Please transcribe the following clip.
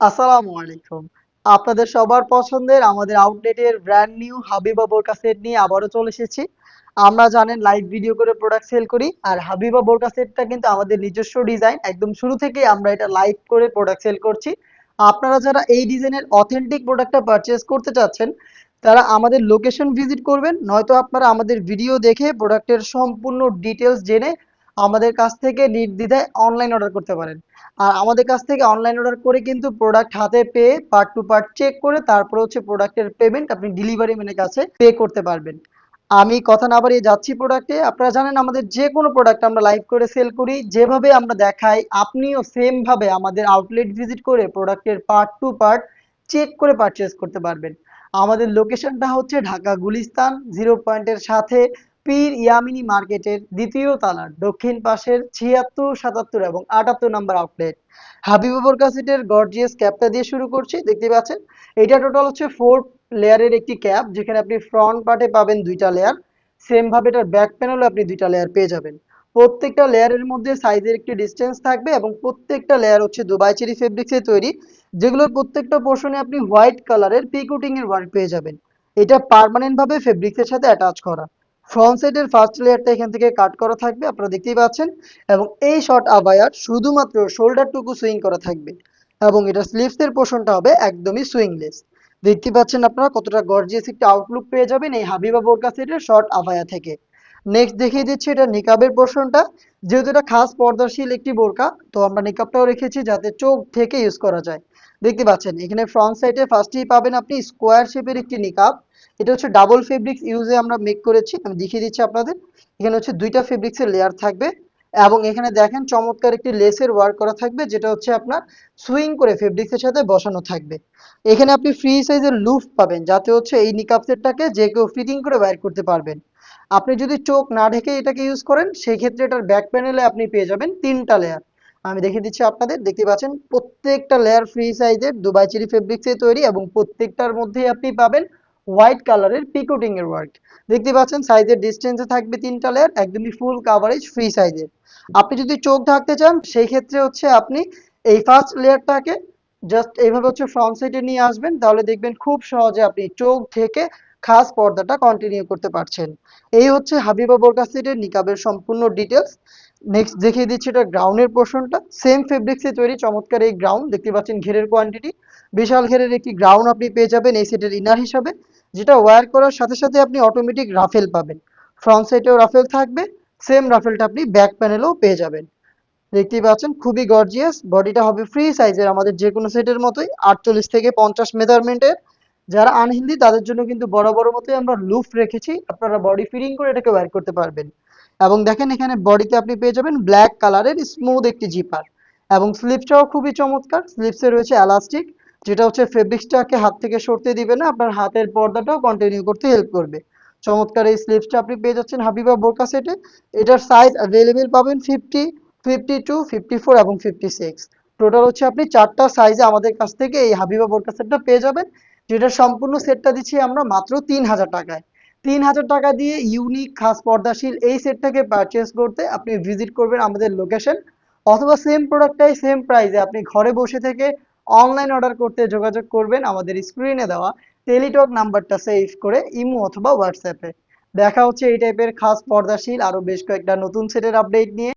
আসসালামু আলাইকুম। আপনাদের সবার পছন্দের আমাদের আউটলেটের ব্র্যান্ড নিউ হাবিবা বোরকা সেট নিয়ে আবারও চলে এসেছি। আমরা জানেন লাইভ ভিডিও করে প্রোডাক্ট সেল করি। আর হাবিবা বোরকা সেটটা কিন্তু আমাদের নিজস্ব ডিজাইন। একদম শুরু থেকেই আমরা এটা লাইভ করে প্রোডাক্ট সেল করছি। আপনারা যারা এই ডিজাইনের অথেন্টিক প্রোডাক্টটা পারচেজ করতে চাচ্ছেন, তারা আমাদের লোকেশন ভিজিট করবেন। নয়তো আপনারা আমাদের ভিডিও দেখে প্রোডাক্টের সম্পূর্ণ ডিটেইলস জেনে আমাদের কাছ থেকে নির্দ্বিধায় অনলাইন অর্ডার করতে পারেন। আর আমাদের কাছ থেকে অনলাইন অর্ডার করে কিন্তু প্রোডাক্ট হাতে পেয়ে পার্ট টু পার্ট চেক করে তারপরে হচ্ছে প্রোডাক্টের পেমেন্ট আপনি ডেলিভারি ম্যানের কাছে পে করতে পারবেন। আমি কথা না বাড়িয়ে যাচ্ছি প্রোডাক্টে। আপনারা জানেন আমাদের যে কোনো প্রোডাক্ট আমরা লাইভ করে সেল করি, যেভাবে আমরা দেখাই আপনিও সেম ভাবে আমাদের আউটলেট ভিজিট করে প্রোডাক্টের পার্ট টু পার্ট চেক করে পারচেজ করতে পারবেন। আমাদের লোকেশনটা হচ্ছে ঢাকা গুলিস্তান জিরো পয়েন্টের সাথে পীর ইয়ামিনী মার্কেটের দ্বিতীয় তলার দক্ষিণ পাশের ৭৬, ৭৭ এবং ৭৮ নম্বর আউটলেট। হাবিবা বোরকা সেটের গর্জিয়াস ক্যাপটা দিয়ে শুরু করছি। দেখতে পাচ্ছেন এটা টোটাল হচ্ছে 4 লেয়ারের একটি ক্যাপ, যেখানে আপনি ফ্রন্ট পার্টে পাবেন 2টা লেয়ার। সেম ভাবে এটার ব্যাক প্যানেলও আপনি 2টা লেয়ার পেয়ে যাবেন। প্রত্যেকটা লেয়ারের মধ্যে সাইজের একটি ডিসটেন্স থাকবে এবং প্রত্যেকটা লেয়ার হচ্ছে দুবাই চেরি ফেব্রিক্সে তৈরি, যেগুলোর প্রত্যেকটা পোর্শনে আপনি হোয়াইট কালারের পিকোটিং এর ওয়ার্ক পেয়ে যাবেন। এটা পার্মানেন্ট ভাবে ফেব্রিক্সের সাথে অ্যাটাচ করা। ফ্রন্ট সাইডের ফার্স্ট লেয়ারটা এখান থেকে কাট করা থাকবে, আপনারা দেখতেই পাচ্ছেন। এবং এই শর্ট আবায়ার শুধুমাত্র শোল্ডারটুকু সুইং করা থাকবে এবং এটা স্লিভসের পোর্শনটা হবে একদমই সুইংলেস। দেখতে পাচ্ছেন আপনারা কতটা গর্জিয়াস একটা আউটলুক পেয়ে যাবেন এই হাবিবা বোরকা সেটের শর্ট আবায়া থেকে। নেক্সট দেখিয়ে দিচ্ছি এটা নিকাবের পোর্শনটা। যেহেতু এটা খাস পর্দাশীল একটি বোরকা, তো আমরা নিকাবটাও রেখেছি যাতে চোখ থেকে ইউজ করা যায়। দেখতে পাচ্ছেন এখানে ফ্রন্ট সাইডে ফার্স্টেই পাবেন আপনি স্কোয়ার শেপের একটি নিকাব। এটা হচ্ছে ডাবল ফেব্রিক্স ইউজে আমরা মেক করেছি, আমি দেখিয়ে দিচ্ছি আপনাদের। এখানে হচ্ছে 2টা ফেব্রিক্সের লেয়ার থাকবে এবং এখানে দেখেন চমৎকার একটি লেসের ওয়ার্ক করা থাকবে, যেটা হচ্ছে আপনার সুইং করে ফেব্রিক্সের সাথে বসানো থাকবে। এখানে আপনি ফ্রি সাইজের লুফ পাবেন, যাতে হচ্ছে এই নিকাব সেটটাকে যে কেউ ফিটিং করে বাইর করতে পারবেন। আপনি যদি চোখ না ঢেকে এটাকে ইউজ করেন, সেই ক্ষেত্রে এটার ব্যাক প্যানেলে আপনি পেয়ে যাবেন 3টা লেয়ার। আমি দেখিয়ে দিচ্ছি আপনাদের। দেখতে পাচ্ছেন প্রত্যেকটা লেয়ার ফ্রি সাইজের দুবাই চেরি ফেব্রিক্সে তৈরি এবং প্রত্যেকটার মধ্যেই আপনি পাবেন হোয়াইট কালারের পিকোটিং এর ওয়ার্ক। দেখতে পাচ্ছেন সাইজের ডিসটেন্সে থাকবে 3টা লেয়ার, একদমই ফুল কাভারেজ ফ্রি সাইজের। আপনি যদি চোখ ঢাকতে চান, সেই ক্ষেত্রে হচ্ছে আপনি এই ফার্স্ট লেয়ারটাকে জাস্ট এইভাবে হচ্ছে ফ্রন্ট সাইডে নিয়ে আসবেন, তাহলে দেখবেন খুব সহজে আপনি চোখ ঢেকে খাস পর্দাটা কন্টিনিউ করতে পারছেন। এই হচ্ছে হাবিবা বোরকা সেটের নিকাবের সম্পূর্ণ ডিটেলস। নেক্সট দেখিয়ে দিচ্ছি এটা গ্রাউন্ডের পোর্শনটা। সেম ফেব্রিক্সে তৈরি চমৎকার এই গ্রাউন্ড। দেখতে পাচ্ছেন ঘেরের কোয়ান্টিটি বিশাল ঘেরের একটি গ্রাউন্ড আপনি পেয়ে যাবেন এই সেটের ইনার হিসাবে, যেটা ওয়্যার করার সাথে সাথে আপনি অটোমেটিক রাফেল পাবেন। ফ্রন্ট সাইডেও রাফেল থাকবে, সেম রাফেলটা আপনি ব্যাক প্যানেলেও পেয়ে যাবেন। দেখতেই পাচ্ছেন খুবই গর্জিয়াস। বডিটা হবে ফ্রি সাইজের, আমাদের যে কোনো সেটের মতোই 48 থেকে 50 মেজারমেন্টের। যারা আনহেলদি তাদের জন্য কিন্তু বড় বড় মতোই আমরা লুফ রেখেছি, আপনারা বডি ফিটিং করে এটাকে ওয়্যার করতে পারবেন। এবং দেখেন এখানে বডিতে আপনি পেয়ে যাবেন ব্ল্যাক কালারের স্মুথ একটি জিপার এবং স্লিপসটাও খুবই চমৎকার। স্লিপসে রয়েছে এলাস্টিক, যেটা হচ্ছে ফেব্রিক্সটাকে হাত থেকে সরতে দিবে না, আপনার হাতের পর্দাটাও কন্টিনিউ করতে হেল্প করবে। চমৎকার এই স্লিপসটা আপনি পেয়ে যাচ্ছেন হাবিবা বোরকা সেটে। এটার সাইজ অ্যাভেলেবেল পাবেন 50, 52, 54 এবং 56। টোটাল হচ্ছে আপনি 4টা সাইজে আমাদের কাছ থেকে এই হাবিবা বোরকা সেটটা পেয়ে যাবেন, যেটা সম্পূর্ণ সেটটা দিচ্ছি আমরা মাত্র 3000 টাকায়। 3000 টাকা দিয়ে ইউনিক খাস পর্দাশীল এই সেটটাকে পারচেস করতে আপনি ভিজিট করবেন আমাদের লোকেশন, অথবা সেম প্রোডাক্টটাই সেম প্রাইসে আপনি ঘরে বসে থেকে অনলাইন অর্ডার করতে যোগাযোগ করবেন আমাদের স্ক্রিনে দেওয়া টেলিটক নাম্বারটা সেভ করে ইমো অথবা হোয়াটসঅ্যাপে। দেখা হচ্ছে এই টাইপের খাস পর্দাশীল আরো বেশ কয়েকটা নতুন সেটের আপডেট নিয়ে।